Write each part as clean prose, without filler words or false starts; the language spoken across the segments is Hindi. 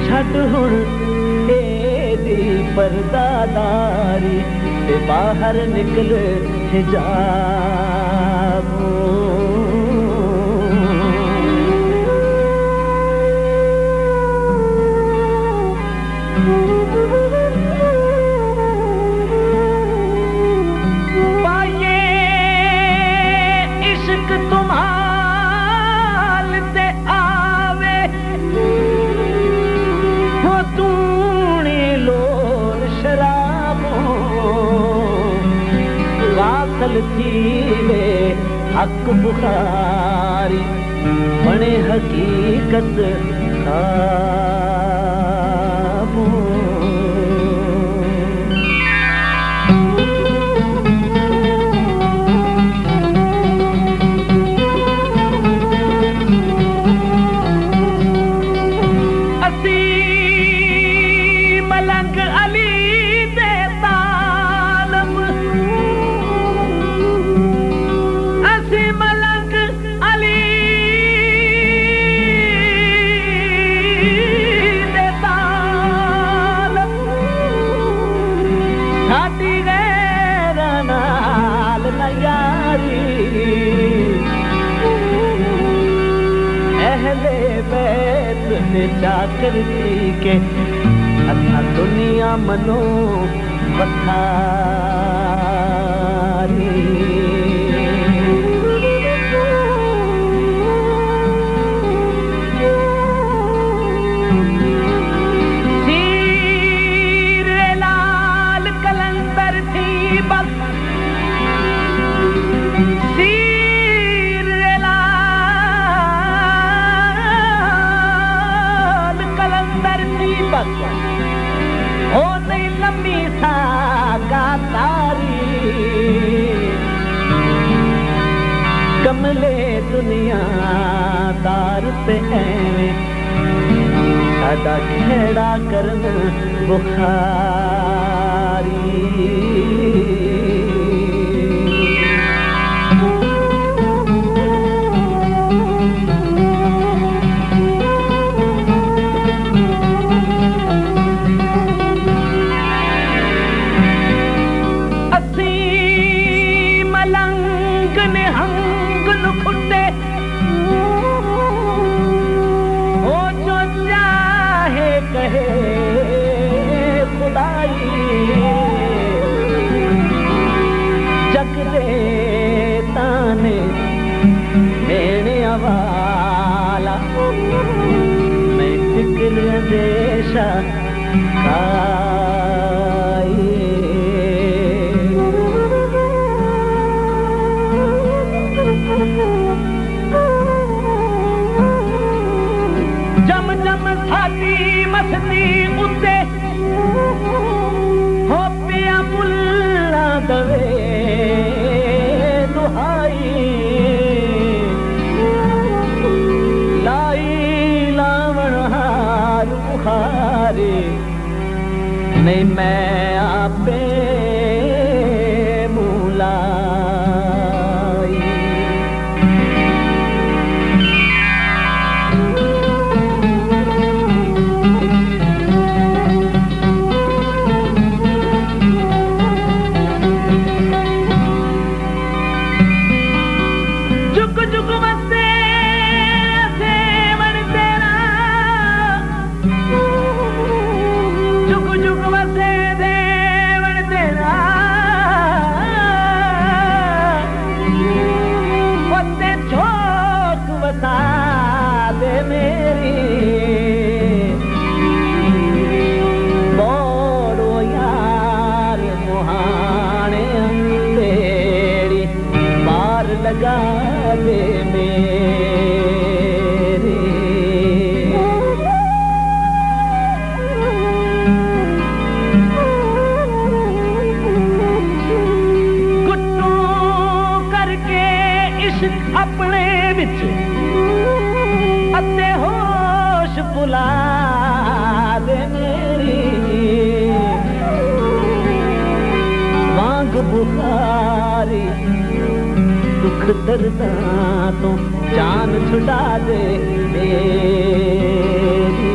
छड़ हुण एदी पर्दादारी ते बाहर निकल हिजाब पाये इश्क तुम्हाल ते आवे हो तूनी लोर शराबों वासल थीवे हक बुखारी बने हकीकत खाबों जाकर थी के असा दुनिया मनो पथारी सीर लाल कलंदर थी बस हो नहीं लंबी सागा तारी कमले दुनिया दार पे एवें साडा खेड़ा करन बुखारी वाला मैं फिक्र देशा जम जम साडी मस्ती उते हो पिया मुल्ला दवे दुहाई नहीं मैं आपे मुलाई जुग जुग बसे सेवन तेरा जुग जुग बसे देवन तेरा बंदे छोक बता दे मेरी बोलो यार मुहाने तेरी बार लगा दे मेरी गुट्टू करके इश्क अपने विच अते होश बुला दे मेरी वांग बुखारी दुख मस्त दर्दा तो जान छुड़ा दे मेरी।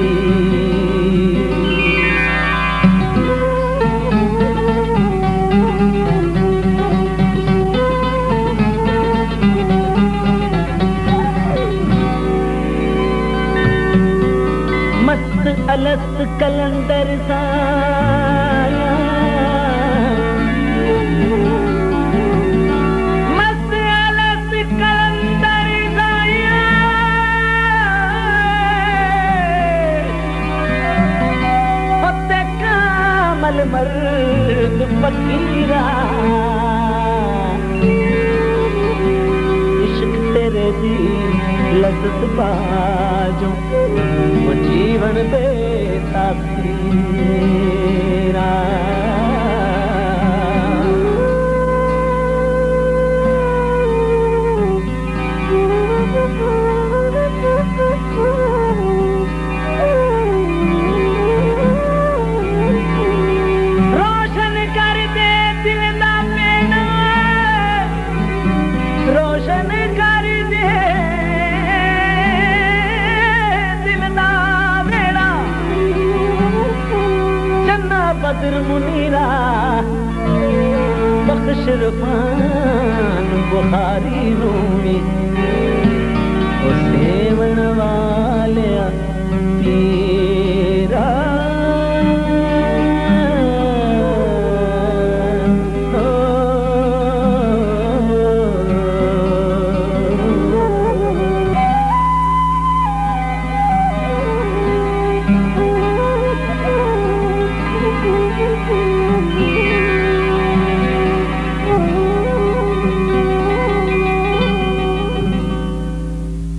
मस्त अलस्त कलंदर साया, मस्त अलस्त कलंदर साया, होते कामल मर्द फकीरा, इश्क तेरे दी लज़्ज़त बाजो वो जीवन देता तेरा। रोशन कर दे दिल दा पेड़ा, रोशन कर दे बदर मुनीरा, बख्श रफान बुखारी रूमी।